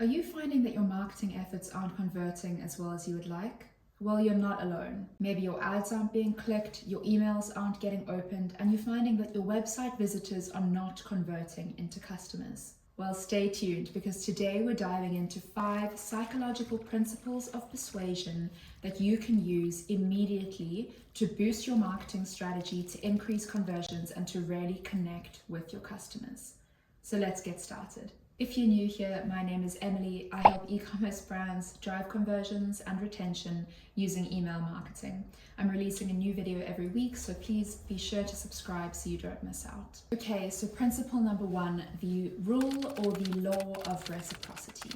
Are you finding that your marketing efforts aren't converting as well as you would like? Well, you're not alone. Maybe your ads aren't being clicked, your emails aren't getting opened, and you're finding that your website visitors are not converting into customers. Well, stay tuned, because today we're diving into 5 psychological principles of persuasion that you can use immediately to boost your marketing strategy, to increase conversions, and to really connect with your customers. So let's get started. If you're new here, my name is Emily. I help e-commerce brands drive conversions and retention using email marketing. I'm releasing a new video every week, so please be sure to subscribe so you don't miss out. Okay, so principle number 1, the rule or the law of reciprocity.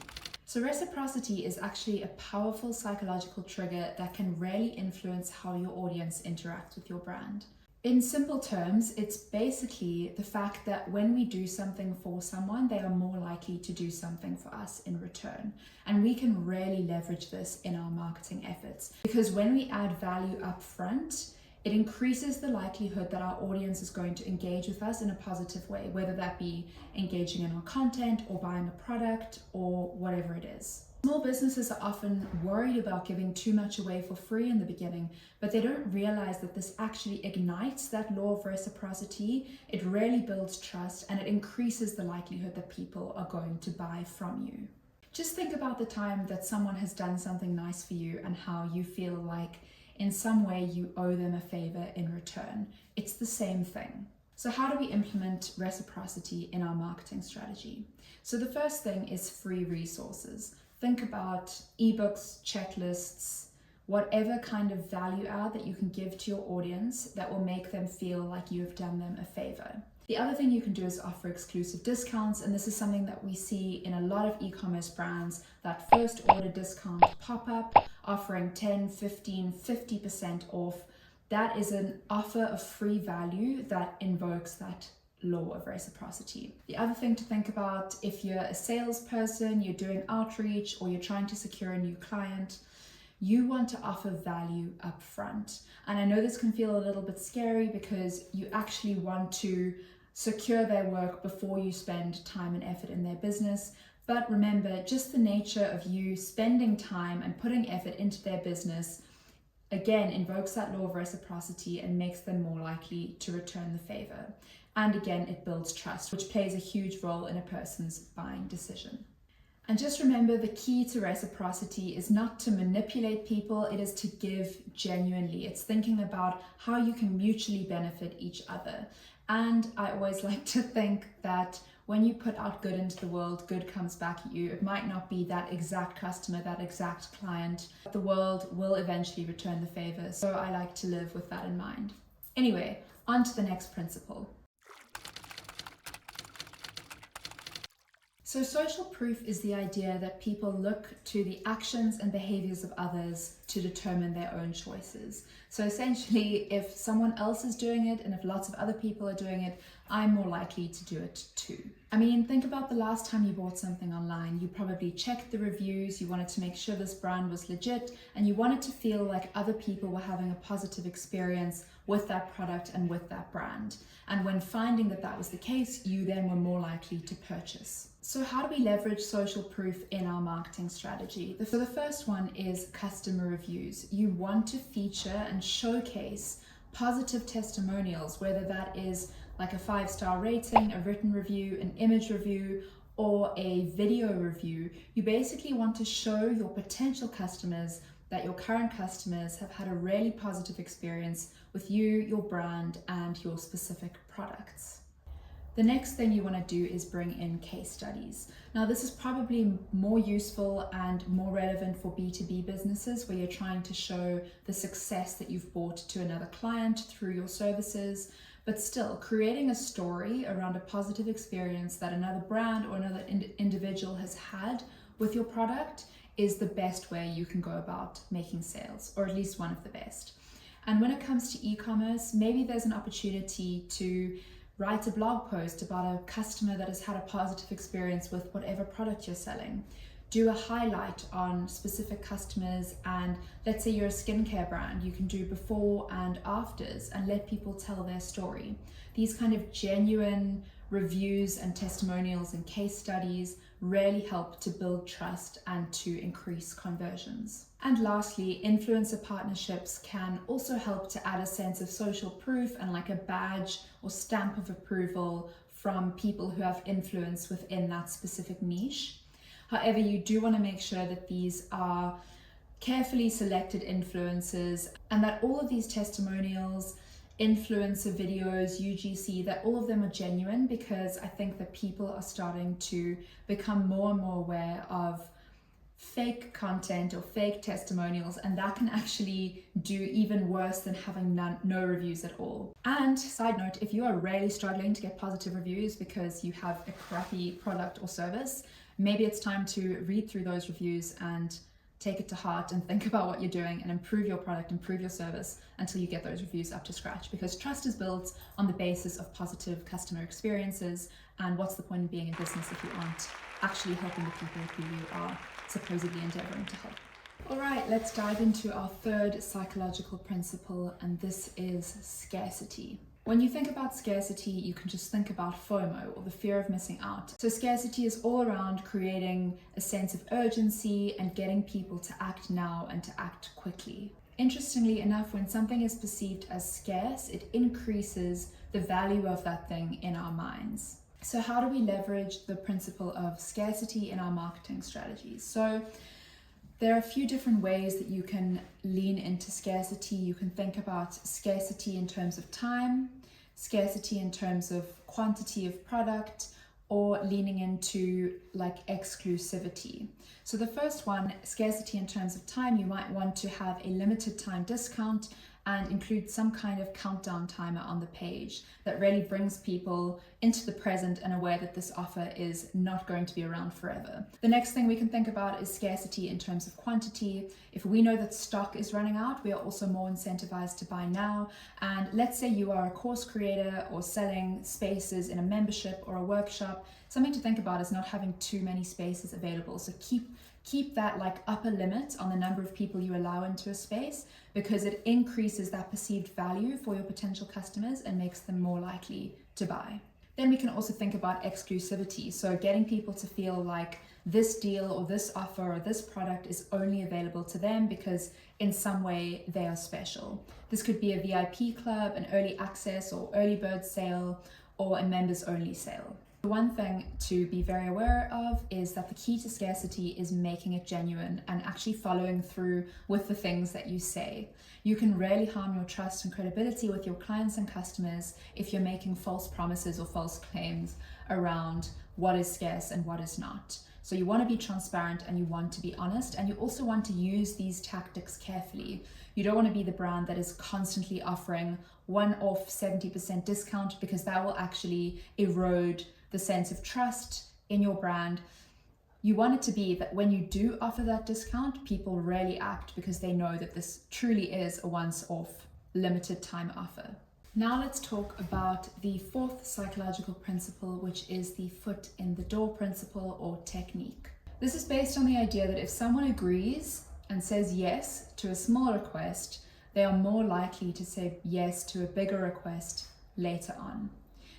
So reciprocity is actually a powerful psychological trigger that can really influence how your audience interacts with your brand. In simple terms, it's basically the fact that when we do something for someone, they are more likely to do something for us in return. And we can really leverage this in our marketing efforts, because when we add value up front, it increases the likelihood that our audience is going to engage with us in a positive way, whether that be engaging in our content or buying a product or whatever it is. Small businesses are often worried about giving too much away for free in the beginning, but they don't realize that this actually ignites that law of reciprocity. It really builds trust, and it increases the likelihood that people are going to buy from you. Just think about the time that someone has done something nice for you and how you feel like in some way you owe them a favor in return. It's the same thing. So how do we implement reciprocity in our marketing strategy? So the first thing is free resources. Think about ebooks, checklists, whatever kind of value add that you can give to your audience that will make them feel like you have done them a favor. The other thing you can do is offer exclusive discounts, and this is something that we see in a lot of e-commerce brands, that first order discount pop-up offering 10, 15, 50% off. That is an offer of free value that invokes that law of reciprocity. The other thing to think about, if you're a salesperson, you're doing outreach, or you're trying to secure a new client, you want to offer value up front. And I know this can feel a little bit scary because you actually want to secure their work before you spend time and effort in their business. But remember, just the nature of you spending time and putting effort into their business again invokes that law of reciprocity and makes them more likely to return the favor. And again, it builds trust, which plays a huge role in a person's buying decision. And just remember, the key to reciprocity is not to manipulate people, it is to give genuinely. It's thinking about how you can mutually benefit each other. And I always like to think that when you put out good into the world, good comes back at you. It might not be that exact customer, that exact client, but the world will eventually return the favor. So I like to live with that in mind. Anyway, on to the next principle. So social proof is the idea that people look to the actions and behaviors of others to determine their own choices. So essentially, if someone else is doing it and if lots of other people are doing it, I'm more likely to do it too. I mean, think about the last time you bought something online. You probably checked the reviews, you wanted to make sure this brand was legit, and you wanted to feel like other people were having a positive experience with that product and with that brand. And when finding that that was the case, you then were more likely to purchase. So how do we leverage social proof in our marketing strategy? So the first one is customer reviews. You want to feature and showcase positive testimonials, whether that is like a 5-star rating, a written review, an image review, or a video review. You basically want to show your potential customers that your current customers have had a really positive experience with you, your brand, and your specific products. The next thing you want to do is bring in case studies. Now, this is probably more useful and more relevant for B2B businesses where you're trying to show the success that you've brought to another client through your services. But still, creating a story around a positive experience that another brand or another individual has had with your product is the best way you can go about making sales, or at least one of the best. And when it comes to e-commerce, maybe there's an opportunity to write a blog post about a customer that has had a positive experience with whatever product you're selling. Do a highlight on specific customers, and let's say you're a skincare brand, you can do before and afters and let people tell their story. These kind of genuine reviews and testimonials and case studies really help to build trust and to increase conversions. And lastly, influencer partnerships can also help to add a sense of social proof and like a badge or stamp of approval from people who have influence within that specific niche. However, you do want to make sure that these are carefully selected influencers and that all of these testimonials, influencer videos, UGC, that all of them are genuine, because I think that people are starting to become more and more aware of fake content or fake testimonials, and that can actually do even worse than having no reviews at all. And side note, if you are really struggling to get positive reviews because you have a crappy product or service, maybe it's time to read through those reviews and take it to heart and think about what you're doing and improve your product, improve your service until you get those reviews up to scratch, because trust is built on the basis of positive customer experiences. And what's the point in being in business if you aren't actually helping the people who you are supposedly endeavoring to help? All right, let's dive into our third psychological principle, and this is scarcity. When you think about scarcity, you can just think about FOMO, or the fear of missing out. So scarcity is all around creating a sense of urgency and getting people to act now and to act quickly. Interestingly enough, when something is perceived as scarce, it increases the value of that thing in our minds. So how do we leverage the principle of scarcity in our marketing strategies? So there are a few different ways that you can lean into scarcity. You can think about scarcity in terms of time, scarcity in terms of quantity of product, or leaning into like exclusivity. So the first one, scarcity in terms of time, you might want to have a limited time discount and include some kind of countdown timer on the page that really brings people into the present and aware that this offer is not going to be around forever. The next thing we can think about is scarcity in terms of quantity. If we know that stock is running out, we are also more incentivized to buy now. And let's say you are a course creator or selling spaces in a membership or a workshop, something to think about is not having too many spaces available. So keep that like upper limit on the number of people you allow into a space, because it increases that perceived value for your potential customers and makes them more likely to buy. Then we can also think about exclusivity. So getting people to feel like this deal or this offer or this product is only available to them because in some way they are special. This could be a VIP club, an early access or early bird sale, or a members only sale. The one thing to be very aware of is that the key to scarcity is making it genuine and actually following through with the things that you say. You can really harm your trust and credibility with your clients and customers if you're making false promises or false claims around what is scarce and what is not. So you want to be transparent and you want to be honest, and you also want to use these tactics carefully. You don't want to be the brand that is constantly offering one-off 70% discount, because that will actually erode the sense of trust in your brand. You want it to be that when you do offer that discount, people really act because they know that this truly is a once-off limited time offer. Now let's talk about the fourth psychological principle, which is the foot in the door principle or technique. This is based on the idea that if someone agrees and says yes to a small request, they are more likely to say yes to a bigger request later on.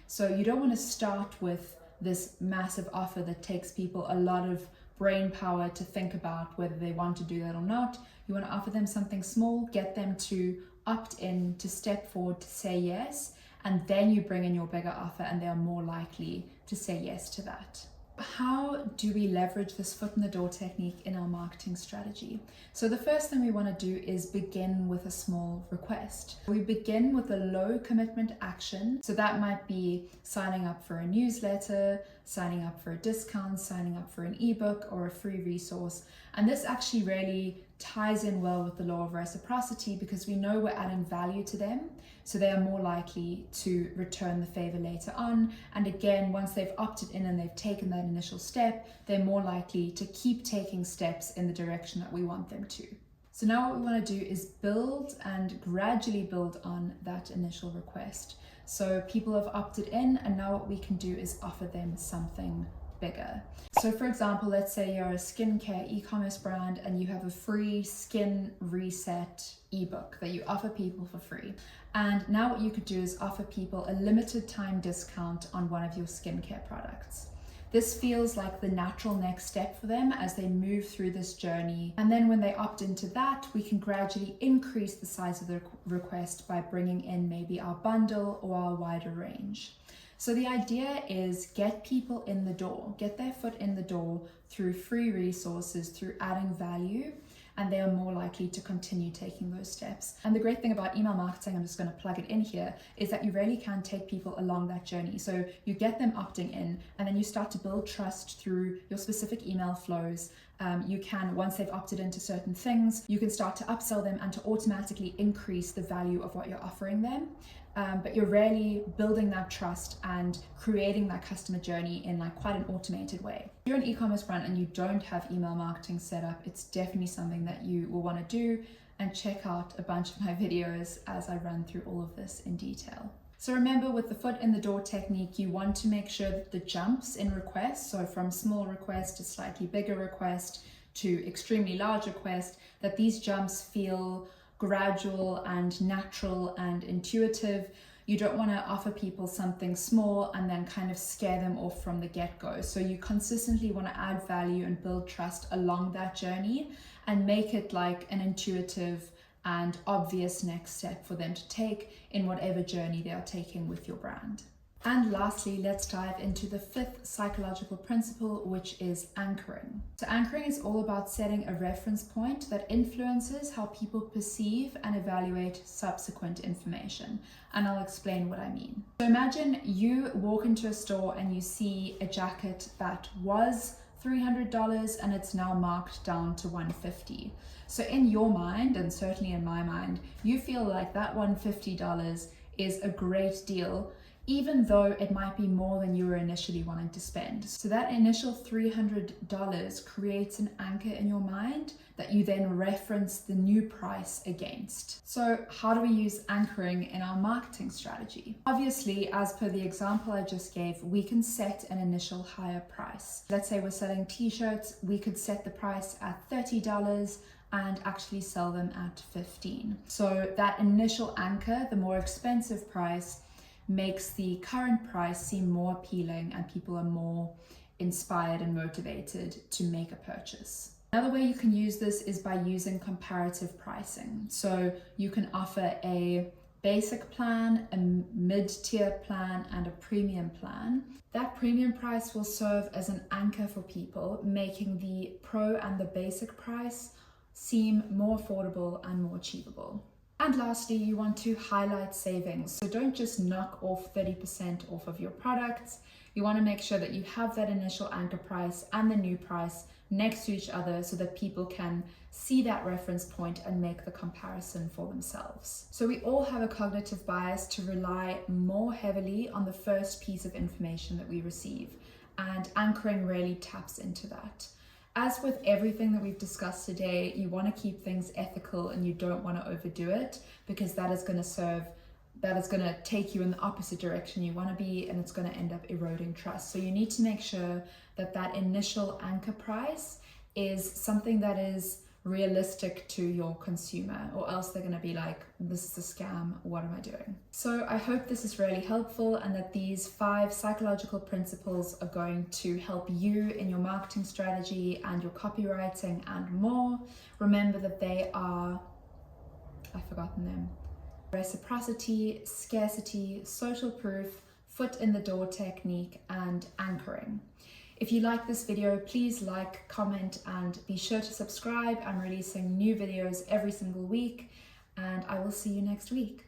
So you don't want to start with this massive offer that takes people a lot of brain power to think about whether they want to do that or not. You want to offer them something small, get them to opt in, to step forward, to say yes, and then you bring in your bigger offer and they are more likely to say yes to that. How do we leverage this foot in the door technique in our marketing strategy? So the first thing we want to do is begin with a small request. We begin with a low commitment action. So that might be signing up for a newsletter, signing up for a discount, signing up for an ebook or a free resource. And this actually really ties in well with the law of reciprocity, because we know we're adding value to them, so they are more likely to return the favor later on. And again, once they've opted in and they've taken that initial step, they're more likely to keep taking steps in the direction that we want them to. So now what we want to do is build and gradually build on that initial request. So people have opted in, and now what we can do is offer them something bigger. So for example, let's say you're a skincare e-commerce brand and you have a free skin reset ebook that you offer people for free. And now what you could do is offer people a limited time discount on one of your skincare products. This feels like the natural next step for them as they move through this journey. And then when they opt into that, we can gradually increase the size of the request by bringing in maybe our bundle or our wider range. So the idea is get people in the door, get their foot in the door through free resources, through adding value, and they are more likely to continue taking those steps. And the great thing about email marketing, I'm just going to plug it in here, is that you really can take people along that journey. So you get them opting in, and then you start to build trust through your specific email flows. You can, once they've opted into certain things, you can start to upsell them and to automatically increase the value of what you're offering them. But you're really building that trust and creating that customer journey in like quite an automated way. If you're an e-commerce brand and you don't have email marketing set up, it's definitely something that you will want to do, and check out a bunch of my videos as I run through all of this in detail. So remember, with the foot in the door technique, you want to make sure that the jumps in requests, so from small request to slightly bigger request to extremely large request, that these jumps feel gradual and natural and intuitive. You don't want to offer people something small and then kind of scare them off from the get-go. So you consistently want to add value and build trust along that journey and make it like an intuitive and obvious next step for them to take in whatever journey they are taking with your brand. And lastly, let's dive into the fifth psychological principle, which is anchoring. So anchoring is all about setting a reference point that influences how people perceive and evaluate subsequent information. And I'll explain what I mean. So imagine you walk into a store and you see a jacket that was $300 and it's now marked down to $150. So in your mind, and certainly in my mind, you feel like that $150 is a great deal, even though it might be more than you were initially wanting to spend. So that initial $300 creates an anchor in your mind that you then reference the new price against. So how do we use anchoring in our marketing strategy? Obviously, as per the example I just gave, we can set an initial higher price. Let's say we're selling t-shirts, we could set the price at $30 and actually sell them at $15. So that initial anchor, the more expensive price, makes the current price seem more appealing and people are more inspired and motivated to make a purchase. Another way you can use this is by using comparative pricing. So you can offer a basic plan, a mid-tier plan, and a premium plan. That premium price will serve as an anchor for people, making the pro and the basic price seem more affordable and more achievable. And lastly, you want to highlight savings. So don't just knock off 30% off of your products. You want to make sure that you have that initial anchor price and the new price next to each other so that people can see that reference point and make the comparison for themselves. So we all have a cognitive bias to rely more heavily on the first piece of information that we receive, and anchoring really taps into that. As with everything that we've discussed today, you want to keep things ethical and you don't want to overdo it, because that is going to take you in the opposite direction you want to be, and it's going to end up eroding trust. So you need to make sure that that initial anchor price is something that is realistic to your consumer, or else they're going to be like, this is a scam, what am I doing? So I hope this is really helpful and that these 5 psychological principles are going to help you in your marketing strategy and your copywriting and more. Remember that they are, I've forgotten them: reciprocity, scarcity, social proof, foot in the door technique, and anchoring. If you like this video, please like, comment, and be sure to subscribe. I'm releasing new videos every single week, and I will see you next week.